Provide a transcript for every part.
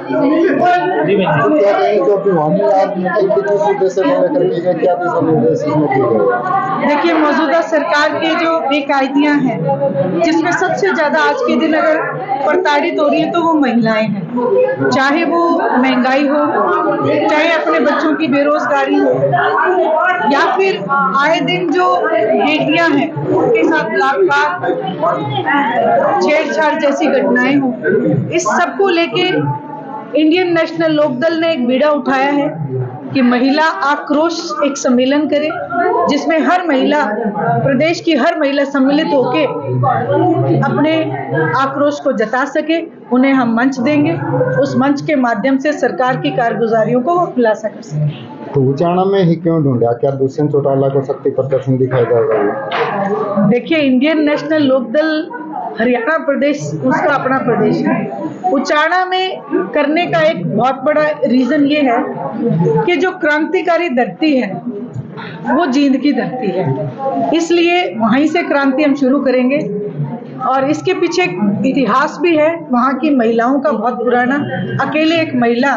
जी मैं तो क्या कहेंगे जो अभी वहाँ की आज मीटिंग की थी उस उद्देश्य को लेकर की गई, क्या दिशा निर्देश इसमें दिए गए? देखिए, मौजूदा सरकार के जो बेकायदियां हैं, जिसमें सबसे ज्यादा आज के दिन अगर प्रताड़ित हो रही है तो वो महिलाएं हैं। चाहे वो महंगाई हो, चाहे अपने बच्चों की बेरोजगारी हो, या फिर आए दिन जो बेटियां हैं उनके साथ बलात्कार, छेड़छाड़ जैसी घटनाएं हो, इस सब को लेके इंडियन नेशनल लोकदल ने एक बीड़ा उठाया है कि महिला आक्रोश एक सम्मेलन करे, जिसमें हर महिला, प्रदेश की हर महिला सम्मिलित होके अपने आक्रोश को जता सके। उन्हें हम मंच देंगे, उस मंच के माध्यम से सरकार की कारगुजारियों को वो खुलासा कर सके। तो उचाना में ही क्यों ढूंढा, क्या दुष्यंत चौटाला को शक्ति प्रदर्शन दिखाया जाएगा? देखिए, इंडियन नेशनल लोकदल हरियाणा प्रदेश उसका अपना प्रदेश है। उचाना में करने का एक बहुत बड़ा रीजन ये है कि जो क्रांतिकारी धरती है वो जींद की धरती है, इसलिए वहीं से क्रांति हम शुरू करेंगे। और इसके पीछे एक इतिहास भी है वहाँ की महिलाओं का बहुत पुराना। अकेले एक महिला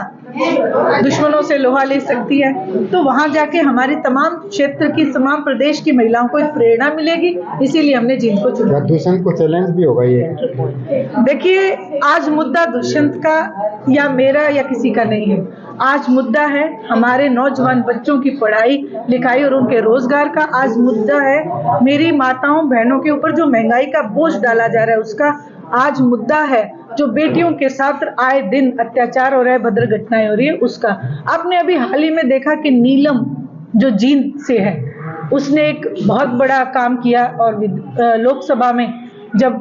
दुश्मनों से लोहा ले सकती है, तो वहां जाके हमारी तमाम क्षेत्र की, तमाम प्रदेश की महिलाओं को एक प्रेरणा मिलेगी, इसीलिए हमने जींद को चुना। दुष्यंत को चैलेंज भी होगा ये? देखिए, आज मुद्दा दुष्यंत का या मेरा या किसी का नहीं है। आज मुद्दा है हमारे नौजवान बच्चों की पढ़ाई लिखाई और उनके रोजगार का। आज मुद्दा है मेरी माताओं बहनों के ऊपर जो महंगाई का बोझ डाला जा रहा है उसका। आज मुद्दा है जो बेटियों के साथ आए दिन अत्याचार हो रहा है, भद्र घटनाएं हो रही है, उसका। आपने अभी हाल ही में देखा कि नीलम जो जींद से है, उसने एक बहुत बड़ा काम किया और लोकसभा में जब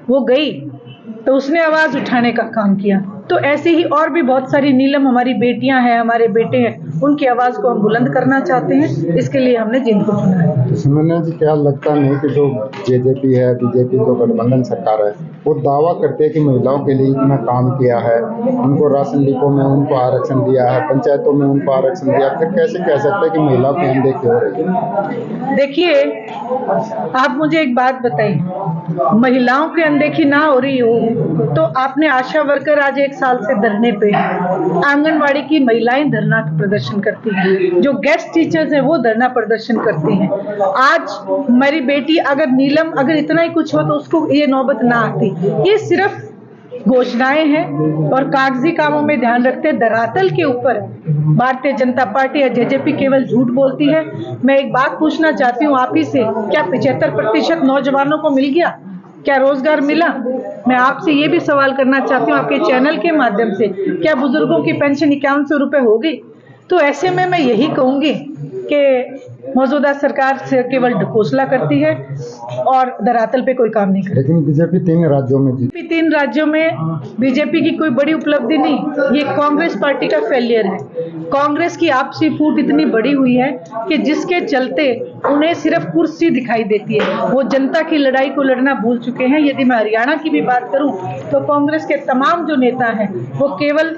वो गई तो उसने आवाज उठाने का काम किया। तो ऐसे ही और भी बहुत सारी नीलम हमारी बेटियां हैं, हमारे बेटे हैं, उनकी आवाज को हम बुलंद करना चाहते हैं, इसके लिए हमने जींद को चुना है। तो सुमन जी, क्या लगता नहीं कि जो जेजेपी है, बीजेपी जो गठबंधन सरकार है, वो दावा करते हैं कि महिलाओं के लिए इतना काम किया है, उनको राशन डिपो में उनको आरक्षण दिया है, पंचायतों में उनको आरक्षण दिया, फिर कैसे कह सकते हैं कि महिलाओं की अनदेखी हो रही है? देखिए, आप मुझे एक बात बताइए, महिलाओं की अनदेखी ना हो रही हो तो आपने आशा वर्कर आज 1 साल से धरने पे, आंगनवाड़ी की महिलाएं धरना प्रदर्शन करती हैं, जो गेस्ट टीचर्स हैं वो धरना प्रदर्शन करती हैं। आज मेरी बेटी अगर नीलम अगर इतना ही कुछ हो तो उसको ये नौबत ना आती। ये सिर्फ घोषणाएं हैं और कागजी कामों में ध्यान रखते हैं। धरातल के ऊपर भारतीय जनता पार्टी या जेजेपी केवल झूठ बोलती है। मैं एक बात पूछना चाहती हूँ आप ही से, क्या 75% नौजवानों को मिल गया? क्या रोजगार मिला? मैं आपसे ये भी सवाल करना चाहती हूँ आपके चैनल के माध्यम से, क्या बुजुर्गों की पेंशन 5100 रुपए हो गई? तो ऐसे में मैं यही कहूंगी कि मौजूदा सरकार से केवल ढकोसला करती है और धरातल पे कोई काम नहीं करती। लेकिन बीजेपी 3 राज्यों में जीती। 3 राज्यों में बीजेपी की कोई बड़ी उपलब्धि नहीं, ये कांग्रेस पार्टी का फेलियर है। कांग्रेस की आपसी फूट इतनी बड़ी हुई है कि जिसके चलते उन्हें सिर्फ कुर्सी दिखाई देती है, वो जनता की लड़ाई को लड़ना भूल चुके हैं। यदि मैं हरियाणा की भी बात करूं तो कांग्रेस के तमाम जो नेता हैं वो केवल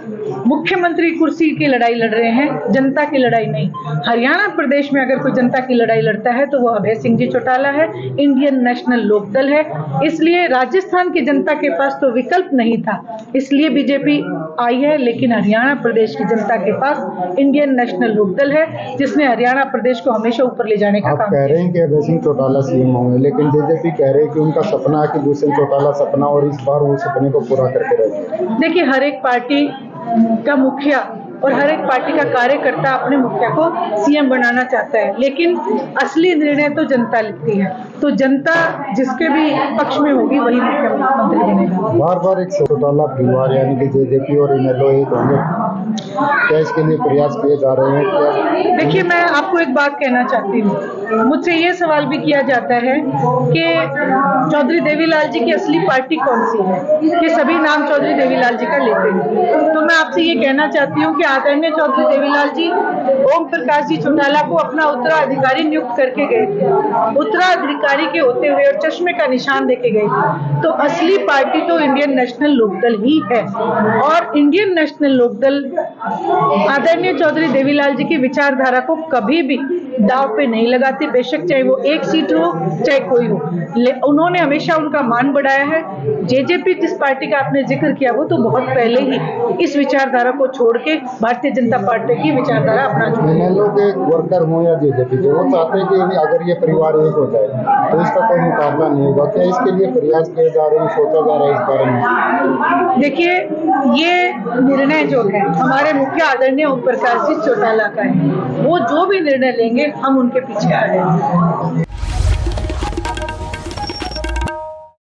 मुख्यमंत्री कुर्सी की लड़ाई लड़ रहे हैं, जनता की लड़ाई नहीं। हरियाणा प्रदेश में अगर कोई जनता की लड़ाई लड़ता है तो वो अभय सिंह जी चौटाला है, इंडियन नेशनल लोकदल है। इसलिए राजस्थान की जनता के पास तो विकल्प नहीं था, इसलिए बीजेपी आई है, लेकिन हरियाणा प्रदेश की जनता के पास इंडियन नेशनल लोकदल है, जिसने हरियाणा प्रदेश को हमेशा ऊपर ले जाने का काम किया। आप कह रहे हैं कि अभय सिंह चौटाला सीएम होंगे, लेकिन जेजेपी कह रहे हैं कि उनका सपना है कि दुष्यंत चौटाला सपना, और इस बार वो सपने को पूरा करके रहेंगे। देखिए, हर एक पार्टी का मुखिया और हर एक पार्टी का कार्यकर्ता अपने मुखिया को सीएम बनाना चाहता है, लेकिन असली निर्णय तो जनता लेती है। तो जनता जिसके भी पक्ष में होगी वही मुख्यमंत्री बनेगा। बार बार एक चौटाला परिवार यानी कि जेजेपी और इनेलो एक होंगे, क्या इसके लिए प्रयास किए जा रहे हैं? क्या? देखिए, मैं आपको एक बात कहना चाहती हूँ, मुझसे ये सवाल भी किया जाता है कि चौधरी देवीलाल जी की असली पार्टी कौन सी है, कि सभी नाम चौधरी देवीलाल जी का लेते हैं। तो मैं आपसे ये कहना चाहती हूँ कि आदरणीय चौधरी देवीलाल जी ओम प्रकाश जी चौटाला को अपना उत्तराधिकारी नियुक्त करके गए थे, उत्तराधिकारी के होते हुए और चश्मे का निशान देके गए थे। तो असली पार्टी तो इंडियन नेशनल लोकदल ही है, और इंडियन नेशनल लोकदल आदरणीय चौधरी देवीलाल जी की विचारधारा को कभी भी दाव पे नहीं लगाती, बेशक चाहे वो 1 सीट हो चाहे कोई हो। उन्होंने हमेशा उनका मान बढ़ाया है। जेजेपी जिस पार्टी का आपने जिक्र किया वो तो बहुत पहले ही इस विचार विचारधारा को छोड़ के भारतीय जनता पार्टी की विचारधारा अपना चुके। इनेलो के वर्कर हों या जेजेपी के, वो चाहते हैं कि अगर ये परिवार एक हो जाए तो इसका कोई मुकाबला नहीं होगा। क्या इसके लिए प्रयास किए जा रहे हैं, सोचा जा रहा है इस बारे में? देखिए, ये निर्णय जो है हमारे मुख्य आदरणीय ओम प्रकाश जी चौटाला का है। वो जो भी निर्णय लेंगे हम उनके पीछे आ रहे हैं।